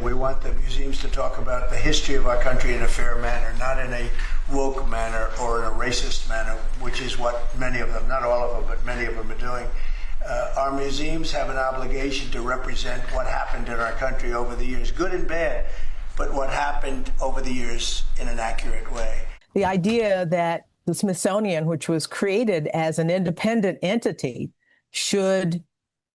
We want the museums to talk about the history of our country in a fair manner, not in a woke manner or in a racist manner, which is what many of them, not all of them, but many of them are doing. Our museums have an obligation to represent what happened in our country over the years, good and bad, but what happened over the years in an accurate way. The idea that the Smithsonian, which was created as an independent entity, should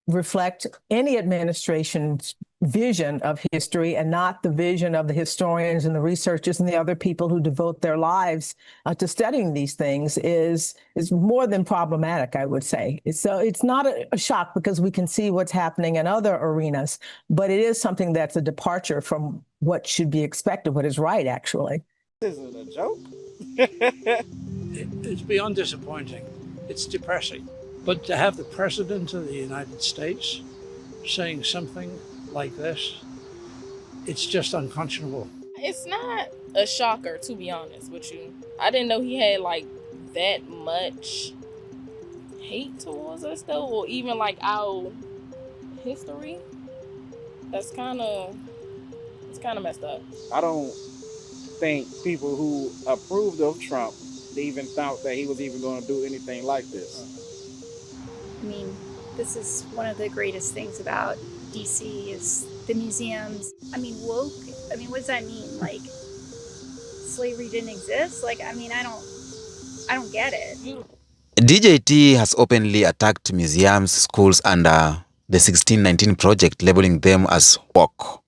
reflect any administration's vision of history and not the vision of the historians and the researchers and the other people who devote their lives to studying these things is more than problematic, I would say. So it's not a shock because we can see what's happening in other arenas, but it is something that's a departure from what should be expected, what is right, actually. This is a joke. It's beyond disappointing. It's depressing. But to have the President of the United States saying something like this, it's just unconscionable. It's not a shocker, to be honest with you. I didn't know he had like that much hate towards us though, or even like our history. It's kind of messed up. I don't think people who approved of Trump even thought that he was even going to do anything like this. I mean, this is one of the greatest things about DC is the museums. I mean, woke, I mean, what does that mean? Like, slavery didn't exist? Like, I mean, I don't get it. DJT has openly attacked museums, schools, and the 1619 Project, labeling them as woke,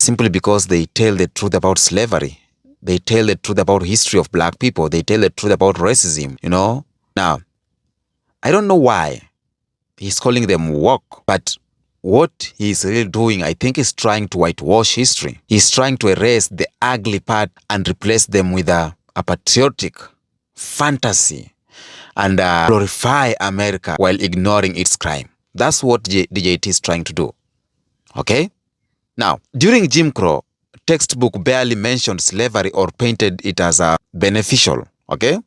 simply because they tell the truth about slavery. They tell the truth about history of black people. They tell the truth about racism, Now, I don't know why he's calling them woke, but what he's really doing, I think, is trying to whitewash history. He's trying to erase the ugly part and replace them with a patriotic fantasy and glorify America while ignoring its crime. That's what DJT is trying to do. Okay? Now, during Jim Crow, textbook barely mentioned slavery or painted it as beneficial. Okay?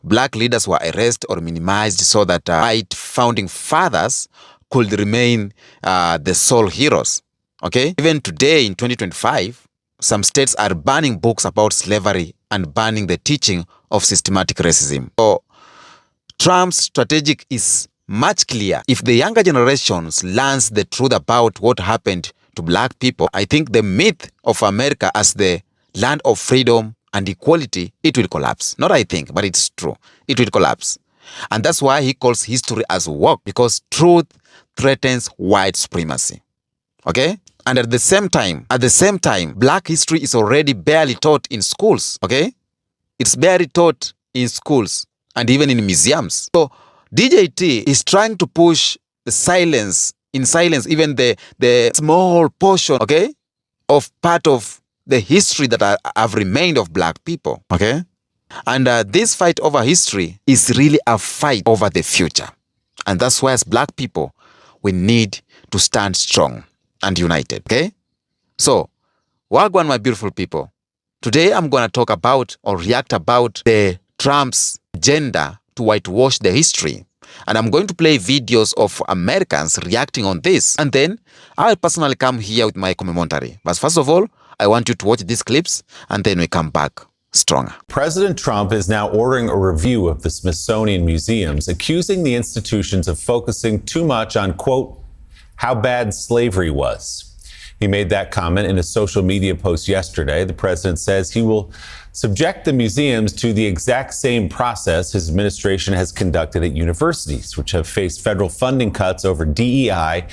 Black leaders were erased or minimized so that white founding fathers could remain the sole heroes. Okay? Even today in 2025, some states are banning books about slavery and banning the teaching of systematic racism. So Trump's strategy is much clear. If the younger generations learns the truth about what happened to black people, I think the myth of America as the land of freedom and equality, it will collapse. Not I think, but it's true. It will collapse. And that's why he calls history as woke, because truth threatens white supremacy. Okay? And at the same time, black history is already barely taught in schools. Okay? It's barely taught in schools and even in museums. So DJT is trying to push the silence, even the small portion, okay, of part of the history that have remained of black people, okay? And this fight over history is really a fight over the future. And that's why as black people, we need to stand strong and united, okay? So, wagwan, my beautiful people. Today, I'm going to talk about or react about the Trump's agenda to whitewash the history. And I'm going to play videos of Americans reacting on this. And then I'll personally come here with my commentary. But first of all, I want you to watch these clips and then we come back stronger. President Trump is now ordering a review of the Smithsonian museums, accusing the institutions of focusing too much on, quote, how bad slavery was. He made that comment in a social media post yesterday. The president says he will subject the museums to the exact same process his administration has conducted at universities, which have faced federal funding cuts over DEI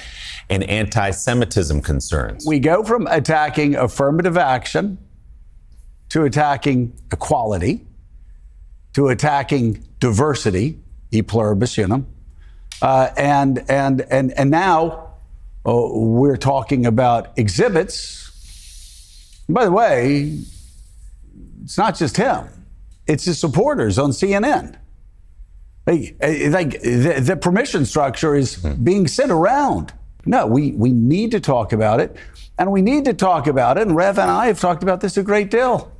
and anti-Semitism concerns. We go from attacking affirmative action to attacking equality, to attacking diversity, e pluribus unum, and now we're talking about exhibits. By the way, it's not just him; it's his supporters on CNN. The permission structure is being sent around. No, we need to talk about it, and we need to talk about it. And Rev and I have talked about this a great deal,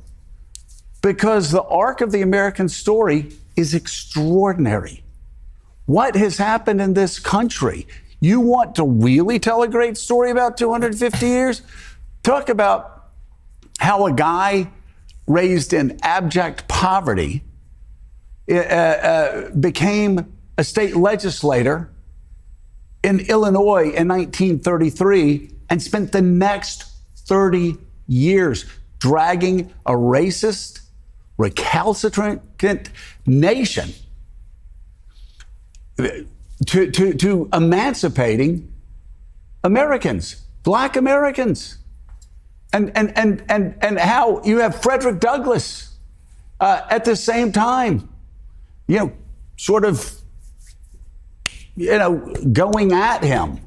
because the arc of the American story is extraordinary. What has happened in this country? You want to really tell a great story about 250 years? Talk about how a guy raised in abject poverty became a state legislator in Illinois in 1933 and spent the next 30 years dragging a racist, recalcitrant nation to emancipating Americans, Black Americans. And how you have Frederick Douglass at the same time, sort of, going at him,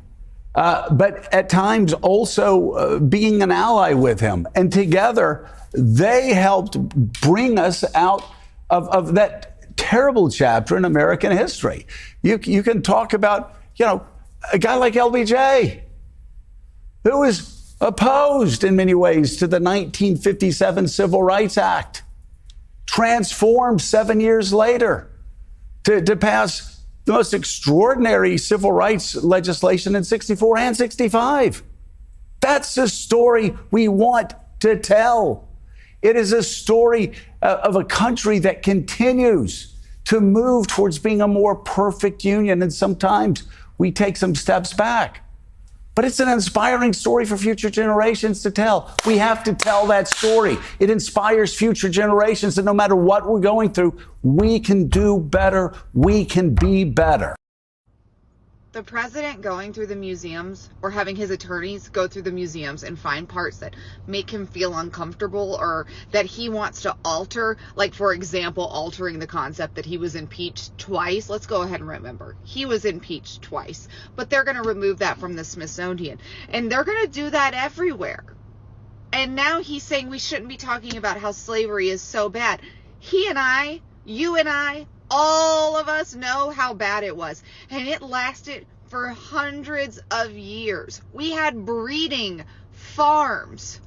but at times also being an ally with him. And together, they helped bring us out of that terrible chapter in American history. You can talk about, a guy like LBJ, who was opposed in many ways to the 1957 Civil Rights Act, transformed 7 years later to pass the most extraordinary civil rights legislation in 64 and 65. That's the story we want to tell. It is a story of a country that continues to move towards being a more perfect union. And sometimes we take some steps back. But it's an inspiring story for future generations to tell. We have to tell that story. It inspires future generations that no matter what we're going through, we can do better. We can be better. The president going through the museums or having his attorneys go through the museums and find parts that make him feel uncomfortable or that he wants to alter, like, for example, altering the concept that he was impeached twice. Let's go ahead and remember, he was impeached twice, but they're going to remove that from the Smithsonian, and they're going to do that everywhere. And now he's saying we shouldn't be talking about how slavery is so bad. He and I, you and I, all of us know how bad it was. And it lasted for hundreds of years. We had breeding farms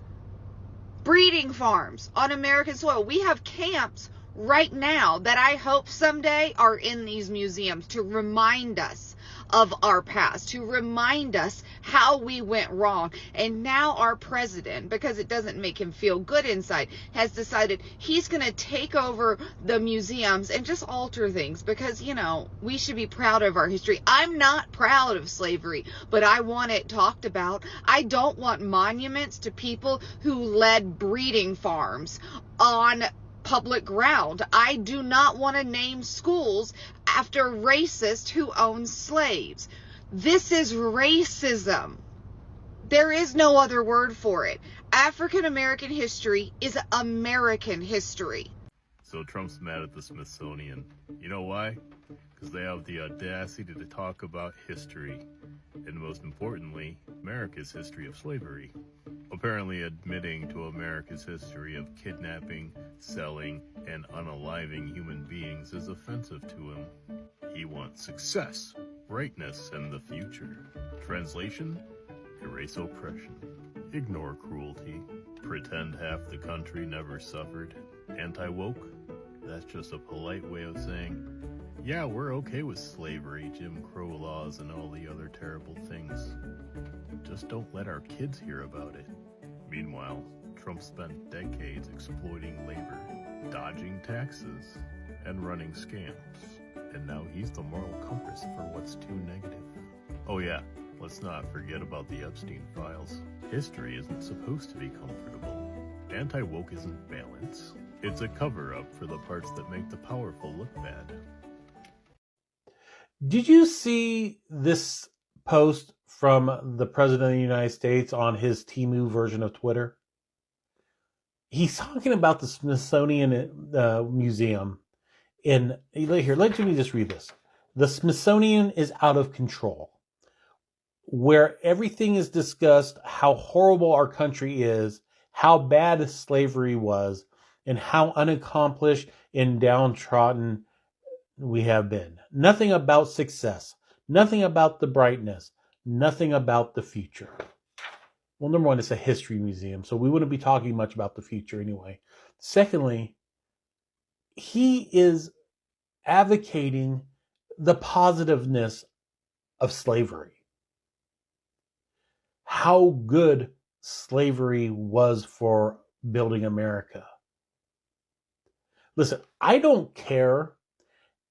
on American soil. We have camps right now that I hope someday are in these museums to remind us of our past, to remind us how we went wrong. And now our president, because it doesn't make him feel good inside, has decided he's going to take over the museums and just alter things because, we should be proud of our history. I'm not proud of slavery, but I want it talked about. I don't want monuments to people who led breeding farms on public ground. I do not want to name schools after racists who owned slaves. This is racism. There is no other word for it. African American history is American history. So Trump's mad at the Smithsonian. You know why? Because they have the audacity to talk about history, and most importantly, America's history of slavery. Apparently admitting to America's history of kidnapping, selling, and unaliving human beings is offensive to him. He wants success, brightness, and the future. Translation: erase oppression, ignore cruelty, pretend half the country never suffered. Anti-woke? That's just a polite way of saying, yeah, we're okay with slavery, Jim Crow laws, and all the other terrible things. Just don't let our kids hear about it. Meanwhile, Trump spent decades exploiting labor, dodging taxes, and running scams. And now he's the moral compass for what's too negative. Oh yeah, let's not forget about the Epstein files. History isn't supposed to be comfortable. Anti-woke isn't balance. It's a cover-up for the parts that make the powerful look bad. Did you see this post from the President of the United States on his Temu version of Twitter? He's talking about the Smithsonian Museum. Here, let me just read this. The Smithsonian is out of control, where everything is discussed, how horrible our country is, how bad slavery was, and how unaccomplished and downtrodden we have been. Nothing about success, nothing about the brightness, nothing about the future. Well, number one, it's a history museum, so we wouldn't be talking much about the future anyway. Secondly, he is advocating the positiveness of slavery. How good slavery was for building America. Listen, I don't care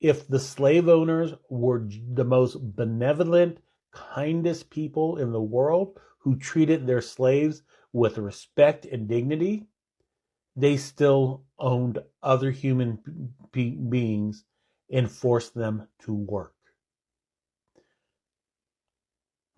if the slave owners were the most benevolent, kindest people in the world who treated their slaves with respect and dignity. They still owned other human beings and forced them to work.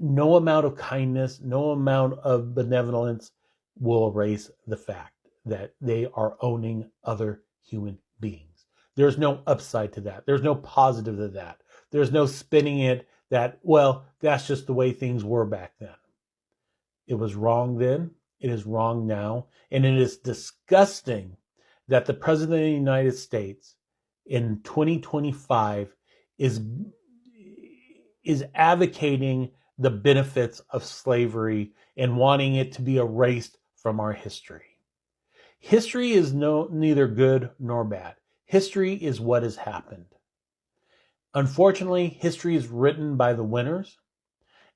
No amount of kindness, no amount of benevolence will erase the fact that they are owning other human beings. There's no upside to that. There's no positive to that. There's no spinning it that, well, that's just the way things were back then. It was wrong then. It is wrong now. And it is disgusting that the President of the United States in 2025 is advocating the benefits of slavery and wanting it to be erased from our history. History is neither good nor bad. History is what has happened. Unfortunately, history is written by the winners.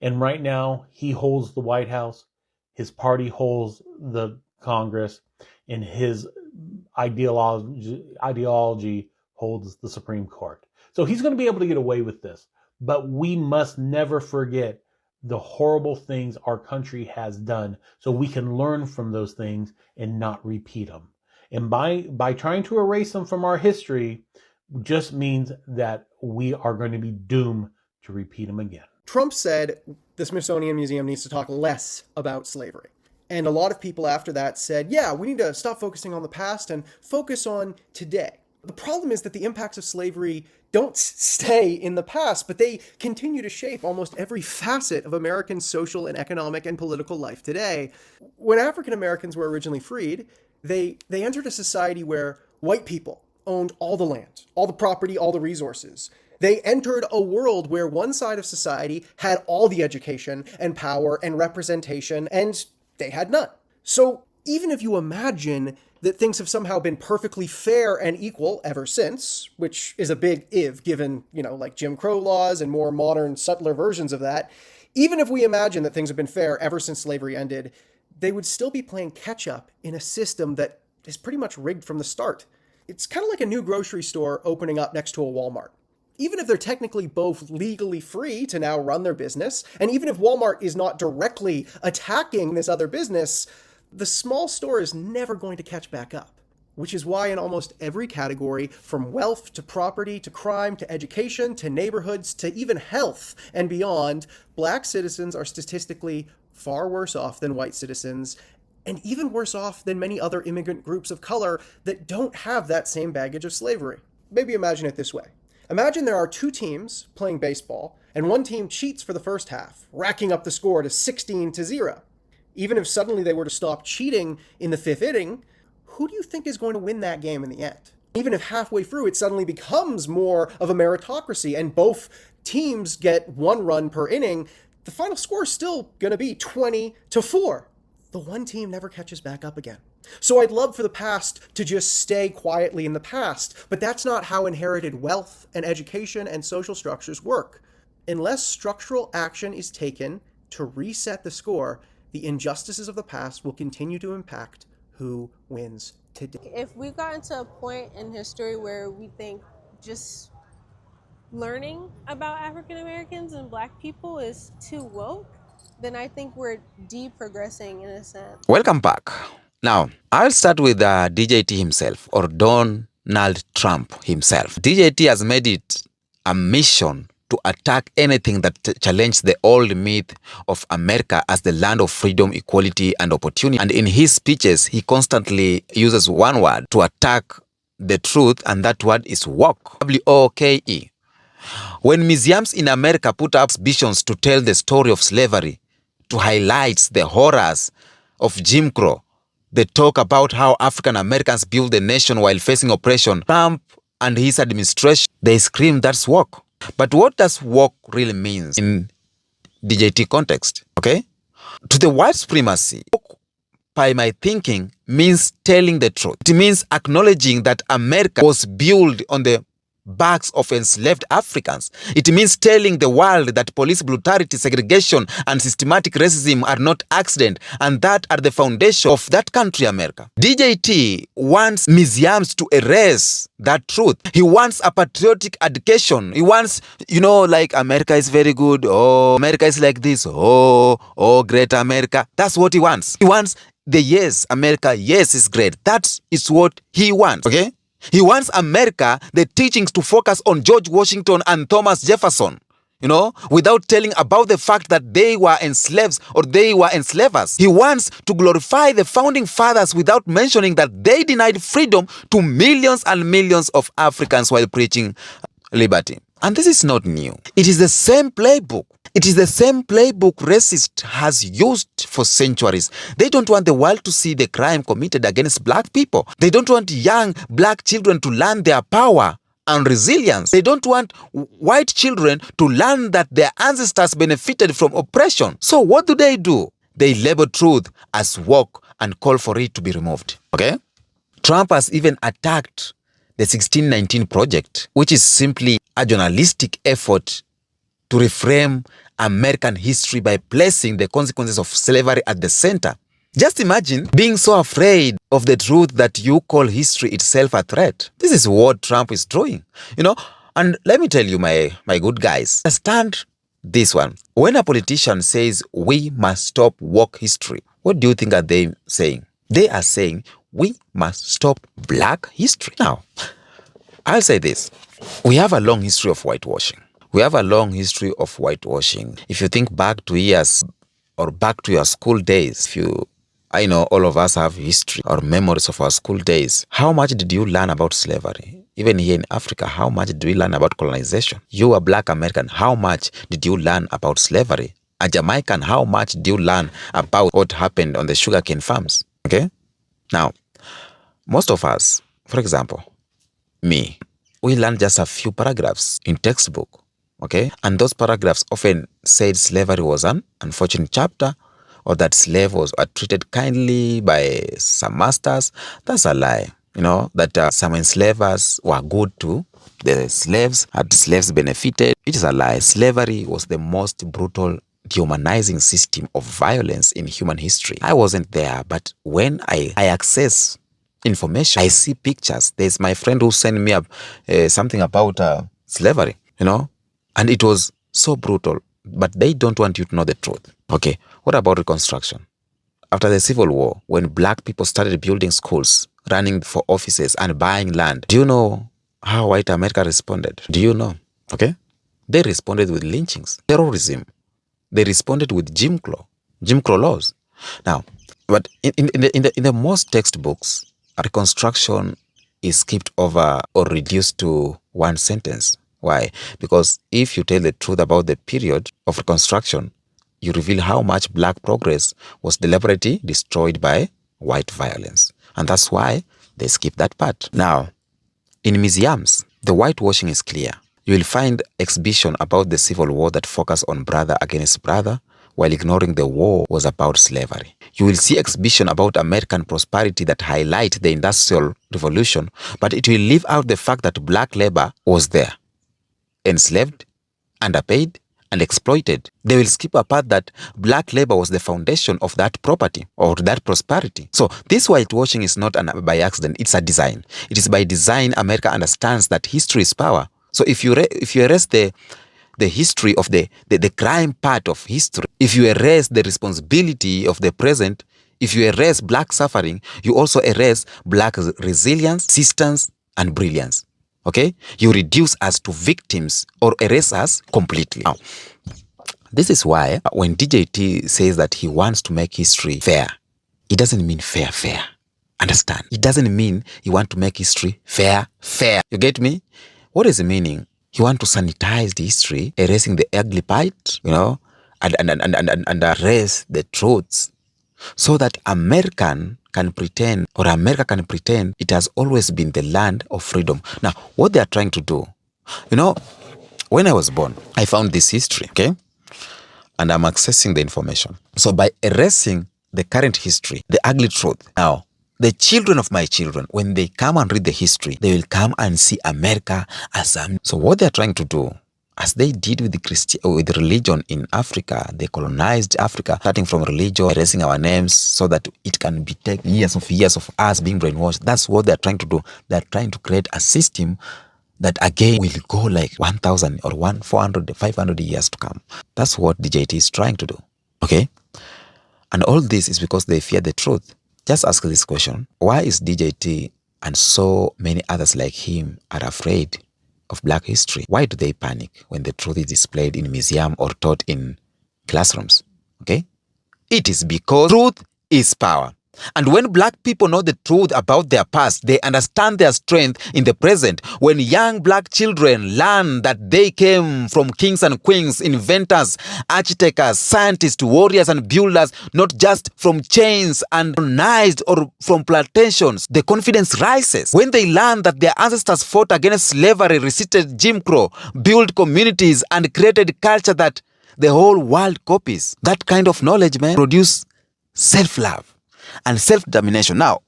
And right now, he holds the White House, his party holds the Congress, and his ideology holds the Supreme Court. So he's going to be able to get away with this. But we must never forget the horrible things our country has done so we can learn from those things and not repeat them. And by trying to erase them from our history just means that we are going to be doomed to repeat them again. Trump said the Smithsonian Museum needs to talk less about slavery. And a lot of people after that said, yeah, we need to stop focusing on the past and focus on today. The problem is that the impacts of slavery don't stay in the past, but they continue to shape almost every facet of American social and economic and political life today. When African Americans were originally freed, they entered a society where white people owned all the land, all the property, all the resources. They entered a world where one side of society had all the education and power and representation, and they had none. So even if you imagine that things have somehow been perfectly fair and equal ever since, which is a big if given, like Jim Crow laws and more modern, subtler versions of that, even if we imagine that things have been fair ever since slavery ended, they would still be playing catch up in a system that is pretty much rigged from the start. It's kind of like a new grocery store opening up next to a Walmart. Even if they're technically both legally free to now run their business, and even if Walmart is not directly attacking this other business, the small store is never going to catch back up. Which is why in almost every category, from wealth to property to crime to education to neighborhoods to even health and beyond, black citizens are statistically far worse off than white citizens, and even worse off than many other immigrant groups of color that don't have that same baggage of slavery. Maybe imagine it this way. Imagine there are two teams playing baseball, and one team cheats for the first half, racking up the score to 16-0. Even if suddenly they were to stop cheating in the fifth inning, who do you think is going to win that game in the end? Even if halfway through it suddenly becomes more of a meritocracy and both teams get 1 run per inning, the final score is still going to be 20-4. The one team never catches back up again. So I'd love for the past to just stay quietly in the past, but that's not how inherited wealth and education and social structures work. Unless structural action is taken to reset the score, the injustices of the past will continue to impact who wins today. If we've gotten to a point in history where we think just learning about African Americans and Black people is too woke, then I think we're de-progressing in a sense. Welcome back. Now, I'll start with DJT himself, or Donald Trump himself. DJT has made it a mission to attack anything that challenges the old myth of America as the land of freedom, equality, and opportunity. And in his speeches, he constantly uses one word to attack the truth, and that word is woke. W-O-K-E. When museums in America put up exhibitions to tell the story of slavery, to highlight the horrors of Jim Crow, they talk about how African Americans built the nation while facing oppression. Trump and his administration, they scream that's woke. But what does woke really mean in DJT context? Okay? To the white supremacy, woke, by my thinking, means telling the truth. It means acknowledging that America was built on the backs of enslaved Africans. It means telling the world that police brutality, segregation, and systematic racism are not accident, and that are the foundation of that country, America. DJT wants museums to erase that truth. He wants a patriotic education. He wants, like America is very good. Oh, America is like this. Oh, great America. That's what he wants. He wants yes, America, yes, is great. That is what he wants, okay? He wants America, the teachings, to focus on George Washington and Thomas Jefferson, without telling about the fact that they were enslaved or they were enslavers. He wants to glorify the founding fathers without mentioning that they denied freedom to millions and millions of Africans while preaching liberty. And this is not new. It is the same playbook. It is the same playbook racist has used for centuries. They don't want the world to see the crime committed against black people. They don't want young black children to learn their power and resilience. They don't want white children to learn that their ancestors benefited from oppression. So what do? They label truth as woke and call for it to be removed. Okay? Trump has even attacked the 1619 Project, which is simply a journalistic effort to reframe American history by placing the consequences of slavery at the center. Just imagine being so afraid of the truth that you call history itself a threat. This is what Trump is doing, And let me tell you, my good guys, understand this one. When a politician says we must stop woke history, what do you think are they saying? They are saying we must stop black history. Now, I'll say this. We have a long history of whitewashing. If you think back to years or back to your school days, I know all of us have history or memories of our school days. How much did you learn about slavery? Even here in Africa, how much did we learn about colonization? You, a black American, how much did you learn about slavery? A Jamaican, how much did you learn about what happened on the sugarcane farms? Okay? Now, most of us, for example, me, we learned just a few paragraphs in textbook. Okay? And those paragraphs often said slavery was an unfortunate chapter, or that slaves were treated kindly by some masters. That's a lie. That some enslavers were good to the slaves, and slaves benefited. It is a lie. Slavery was the most brutal, dehumanizing system of violence in human history. I wasn't there, but when I access information, I see pictures. There's my friend who sent me something about slavery, and it was so brutal, but they don't want you to know the truth. Okay, what about Reconstruction? After the Civil War, when black people started building schools, running for offices, and buying land, do you know how white America responded? Do you know? Okay, they responded with lynchings, terrorism. They responded with Jim Crow laws. Now, but in the most textbooks, Reconstruction is skipped over or reduced to one sentence. Why? Because if you tell the truth about the period of Reconstruction, you reveal how much black progress was deliberately destroyed by white violence. And that's why they skip that part. Now, in museums, the whitewashing is clear. You will find exhibition about the Civil War that focus on brother against brother, while ignoring the war was about slavery. You will see exhibition about American prosperity that highlight the Industrial Revolution, but it will leave out the fact that black labor was there, enslaved, underpaid, and exploited. They will skip a part that black labor was the foundation of that property or that prosperity. So this whitewashing is not by accident, it's a design. It is by design. America understands that history is power. So if you erase the history of the crime part of history, if you erase the responsibility of the present, if you erase black suffering, you also erase black resilience, persistence, and brilliance. Okay? You reduce us to victims or erase us completely. Now, this is why when DJT says that he wants to make history fair, it doesn't mean fair. Understand? It doesn't mean he wants to make history fair. You get me? What is the meaning? He wants to sanitize the history, erasing the ugly part, and erase the truths, so that America can pretend it has always been the land of freedom. Now, what they are trying to do, when I was born, I found this history, okay? And I'm accessing the information. So by erasing the current history, the ugly truth, now, the children of my children, when they come and read the history, they will come and see America as a... So what they're trying to do, as they did with with religion in Africa, they colonized Africa, starting from religion, erasing our names so that it can be take years of us being brainwashed. That's what they're trying to do. They're trying to create a system that again will go like 1,000 or 400, 500 years to come. That's what DJT is trying to do. Okay? And all this is because they fear the truth. Just ask this question. Why is DJT and so many others like him are afraid of Black history? Why do they panic when the truth is displayed in museum or taught in classrooms? Okay? It is because truth is power. And when Black people know the truth about their past, they understand their strength in the present. When young Black children learn that they came from kings and queens, inventors, architects, scientists, warriors and builders, not just from chains and knives or from plantations, the confidence rises. When they learn that their ancestors fought against slavery, resisted Jim Crow, built communities and created culture that the whole world copies, that kind of knowledge, man, produce self-love and self-determination. Now,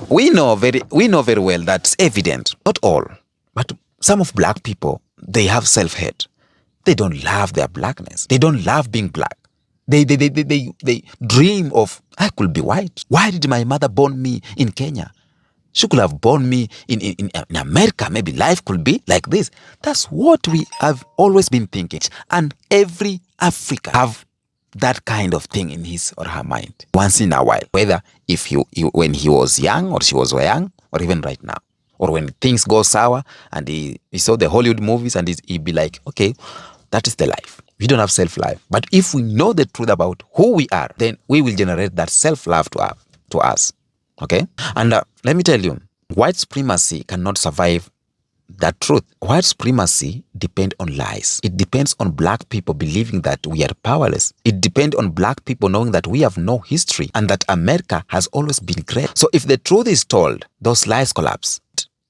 we know very well that's evident. Not all, but some of Black people, they have self-hate. They don't love their Blackness. They don't love being Black. They dream of, I could be white. Why did my mother born me in Kenya? She could have born me in America. Maybe life could be like this. That's what we have always been thinking. And every African have that kind of thing in his or her mind once in a while, whether when he was young or she was young or even right now, or when things go sour and he saw the Hollywood movies and he'd be like, okay, that is the life. We don't have self-love. But if we know the truth about who we are, then we will generate that self-love to us. Okay? And let me tell you, white supremacy cannot survive that truth. White supremacy depends on lies. It depends on Black people believing that we are powerless. It depends on Black people knowing that we have no history and that America has always been great. So if the truth is told, those lies collapse.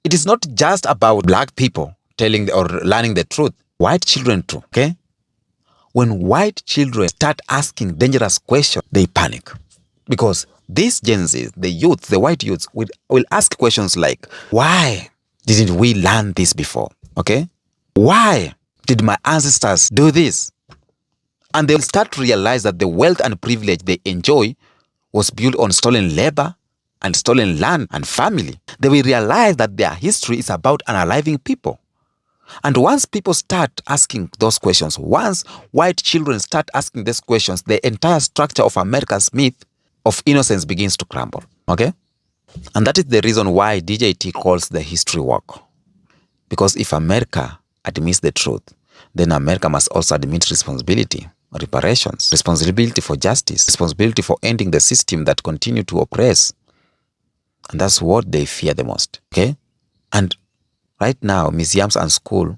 It is not just about Black people telling or learning the truth. White children too, okay? When white children start asking dangerous questions, they panic. Because these Gen Z, the youth, the white youths, will ask questions like, why didn't we learn this before? Okay? Why did my ancestors do this? And they'll start to realize that the wealth and privilege they enjoy was built on stolen labor and stolen land and family. They will realize that their history is about unaliving people. And once people start asking those questions, once white children start asking these questions, the entire structure of America's myth of innocence begins to crumble. Okay? And that is the reason why DJT calls the history walk. Because if America admits the truth, then America must also admit responsibility, reparations, responsibility for justice, responsibility for ending the system that continue to oppress. And that's what they fear the most. Okay? And right now, museums and school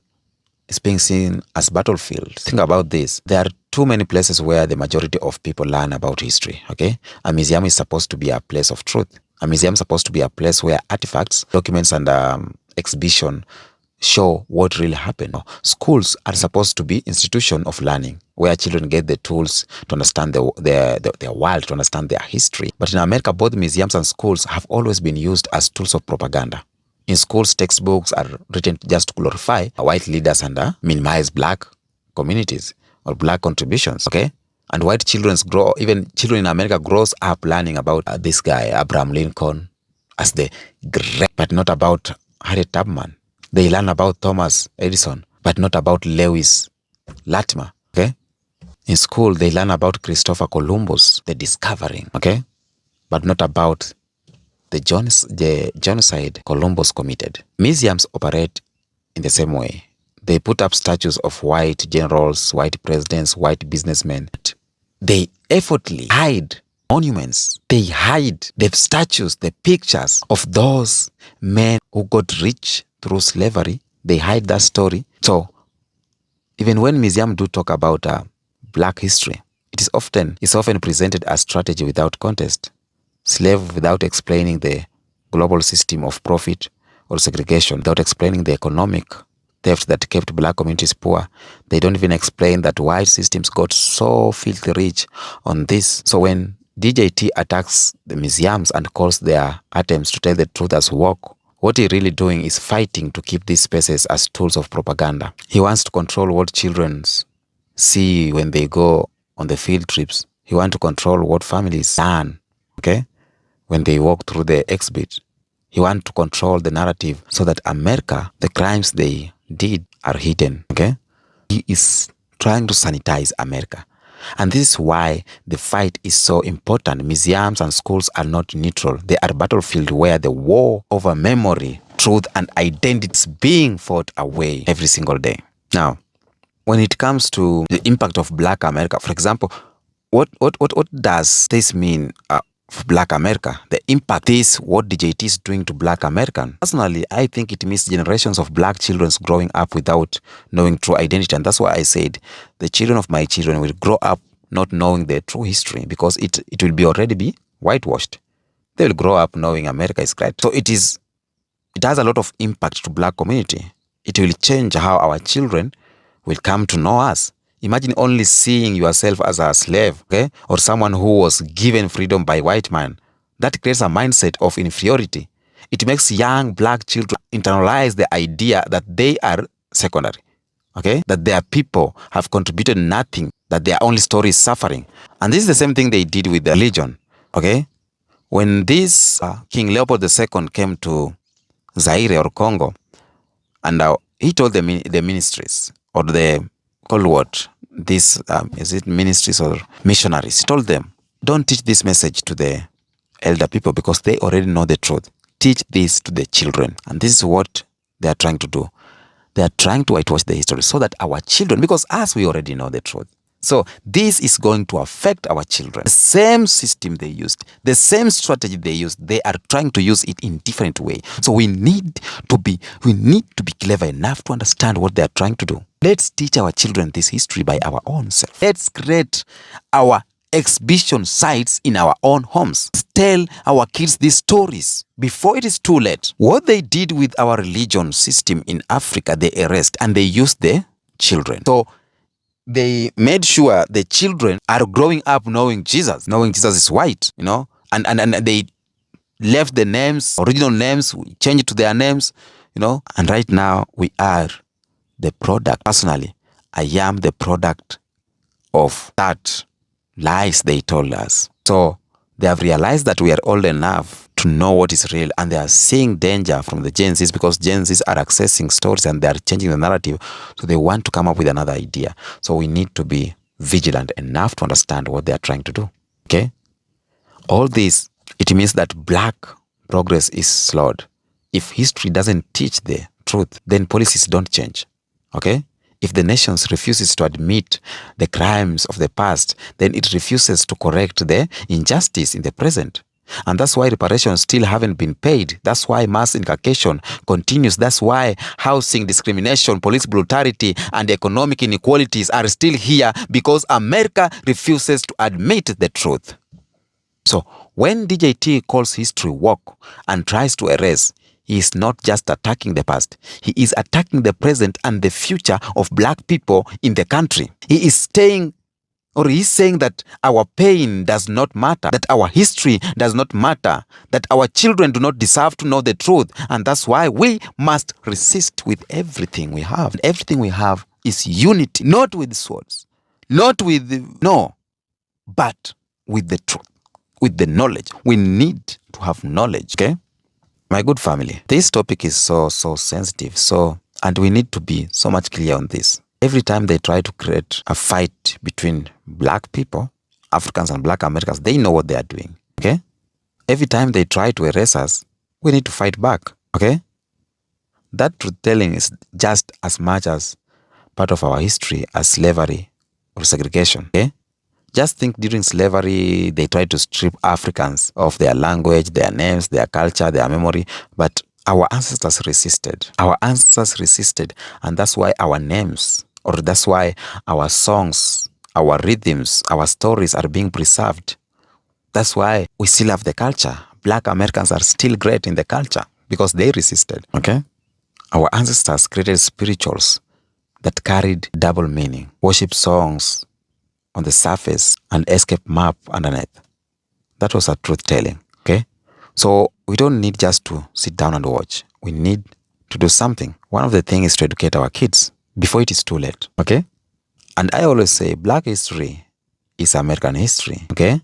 is being seen as battlefields. Think about this. There are too many places where the majority of people learn about history. Okay? A museum is supposed to be a place of truth. A museum is supposed to be a place where artifacts, documents, and exhibition show what really happened. Schools are supposed to be institutions of learning, where children get the tools to understand their world, to understand their history. But in America, both museums and schools have always been used as tools of propaganda. In schools, textbooks are written just to glorify white leaders and minimize Black communities or Black contributions. Okay? And white even children in America grows up learning about this guy, Abraham Lincoln, as the great, but not about Harriet Tubman. They learn about Thomas Edison, but not about Lewis Latimer. Okay? In school, they learn about Christopher Columbus, the discovering, okay? But not about the genocide Columbus committed. Museums operate in the same way. They put up statues of white generals, white presidents, white businessmen. They effortlessly hide monuments. They hide the statues, the pictures of those men who got rich through slavery. They hide that story. So even when museums do talk about Black history, it's often presented as strategy without context. Slave without explaining the global system of profit or segregation, without explaining the economic theft that kept Black communities poor. They don't even explain that white systems got so filthy rich on this. So when DJT attacks the museums and calls their attempts to tell the truth as woke, what he's really doing is fighting to keep these spaces as tools of propaganda. He wants to control what children see when they go on the field trips. He wants to control what families learn, okay, when they walk through the exhibit. He wants to control the narrative so that America, the crimes they did are hidden, okay? He is trying to sanitize America. And this is why the fight is so important. Museums and schools are not neutral. They are battlefield where the war over memory, truth, and identity is being fought away every single day. Now, when it comes to the impact of Black America, for example, what does this mean for Black America? The impact is what DJT is doing to Black American. Personally, I think it means generations of Black children growing up without knowing true identity. And that's why I said the children of my children will grow up not knowing their true history, because it will already be whitewashed. They will grow up knowing America is great. So it has a lot of impact to Black community. It will change how our children will come to know us. Imagine only seeing yourself as a slave, okay, or someone who was given freedom by white man. That creates a mindset of inferiority. It makes young Black children internalize the idea that they are secondary, okay, that their people have contributed nothing, that their only story is suffering. And this is the same thing they did with the religion, okay? When this King Leopold II came to Zaire or Congo, and he told the ministries, or the called what? This, is it ministries or missionaries? He told them, don't teach this message to the elder people because they already know the truth. Teach this to the children. And this is what they are trying to do. They are trying to whitewash the history so that our children, because us, we already know the truth. So this is going to affect our children. The same system they used, the same strategy they used, they are trying to use it in different way. So we need to be clever enough to understand what they are trying to do. Let's teach our children this history by our own self. Let's create our exhibition sites in our own homes. Tell our kids these stories before it is too late. What they did with our religion system in Africa, they erased and they used the children. So they made sure the children are growing up knowing Jesus is white, you know, and they left the names, original names, we changed it to their names, you know, and right now we are the product. Personally, I am the product of that lies they told us. So they have realized that we are old enough to know what is real, and they are seeing danger from the Gen Zs because Gen Zs are accessing stories and they are changing the narrative. So they want to come up with another idea. So we need to be vigilant enough to understand what they are trying to do. Okay? All this, it means that Black progress is slowed. If history doesn't teach the truth, then policies don't change. Okay? If the nation refuses to admit the crimes of the past, then it refuses to correct the injustice in the present. And that's why reparations still haven't been paid. That's why mass incarceration continues. That's why housing discrimination, police brutality, and economic inequalities are still here, because America refuses to admit the truth. So when DJT calls history woke and tries to erase, he is not just attacking the past. He is attacking the present and the future of Black people in the country. He is saying that our pain does not matter, that our history does not matter, that our children do not deserve to know the truth. And that's why we must resist with everything we have. And everything we have is unity, not with swords, but with the truth, with the knowledge. We need to have knowledge, okay? My good family, this topic is so sensitive, and we need to be so much clear on this. Every time they try to create a fight between Black people, Africans and Black Americans, they know what they are doing, okay? Every time they try to erase us, we need to fight back, okay? That truth-telling is just as much as part of our history as slavery or segregation, okay? Just think, during slavery, they tried to strip Africans of their language, their names, their culture, their memory, but our ancestors resisted. Our ancestors resisted, and that's why our names, or that's why our songs, our rhythms, our stories are being preserved. That's why we still have the culture. Black Americans are still great in the culture because they resisted, okay? Our ancestors created spirituals that carried double meaning, worship songs on the surface and escape map underneath. That was a truth telling. Okay. So we don't need just to sit down and watch. We need to do something. One of the things is to educate our kids before it is too late. Okay. And I always say Black history is American history. Okay.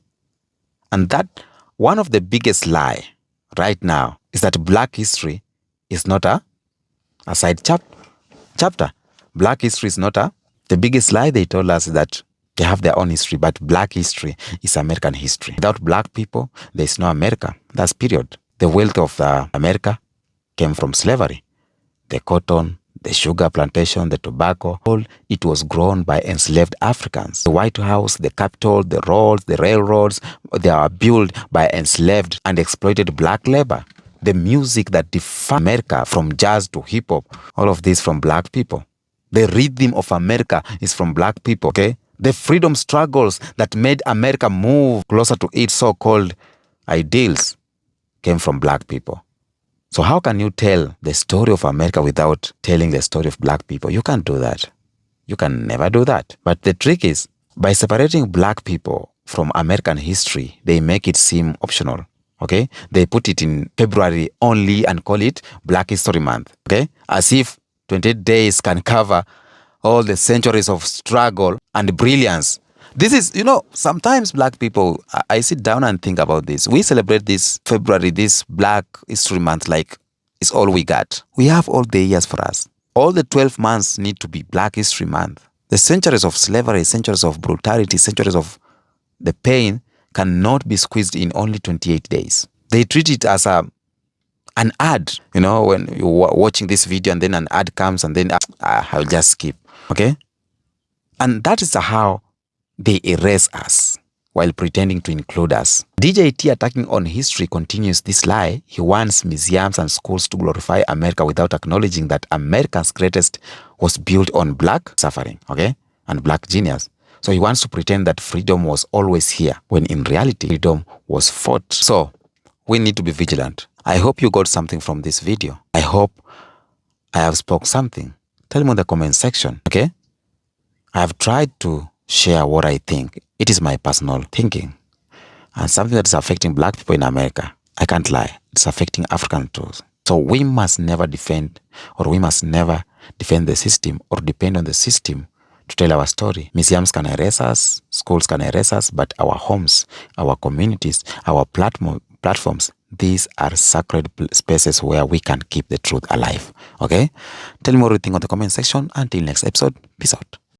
And that one of the biggest lie right now is that Black history is not a side chapter. Black history is not the biggest lie they told us is that they have their own history, but Black history is American history. Without Black people, there is no America. That's period. The wealth of America came from slavery. The cotton, the sugar plantation, the tobacco, all it was grown by enslaved Africans. The White House, the Capitol, the roads, the railroads, they are built by enslaved and exploited Black labor. The music that defined America from jazz to hip hop, all of this from Black people. The rhythm of America is from Black people, okay? The freedom struggles that made America move closer to its so-called ideals came from Black people. So how can you tell the story of America without telling the story of Black people? You can't do that. You can never do that. But the trick is, by separating Black people from American history, they make it seem optional, okay? They put it in February only and call it Black History Month, okay? As if 28 days can cover all the centuries of struggle and brilliance. This is, sometimes Black people, I sit down and think about this. We celebrate this February, this Black History Month, like it's all we got. We have all the years for us. All the 12 months need to be Black History Month. The centuries of slavery, centuries of brutality, centuries of the pain cannot be squeezed in only 28 days. They treat it as an ad, when you're watching this video and then an ad comes and then I'll just skip, okay? And that is how they erase us while pretending to include us. DJT attacking on history continues this lie. He wants museums and schools to glorify America without acknowledging that America's greatest was built on Black suffering, okay? And Black genius. So he wants to pretend that freedom was always here, when in reality, freedom was fought. So we need to be vigilant. I hope you got something from this video. I hope I have spoke something. Tell me in the comment section, okay? I have tried to share what I think. It is my personal thinking. And something that is affecting Black people in America, I can't lie, it's affecting African too. So we must never defend the system or depend on the system to tell our story. Museums can erase us, schools can erase us, but our homes, our communities, our platforms, these are sacred spaces where we can keep the truth alive. Okay? Tell me what you think on the comment section. Until next episode, peace out.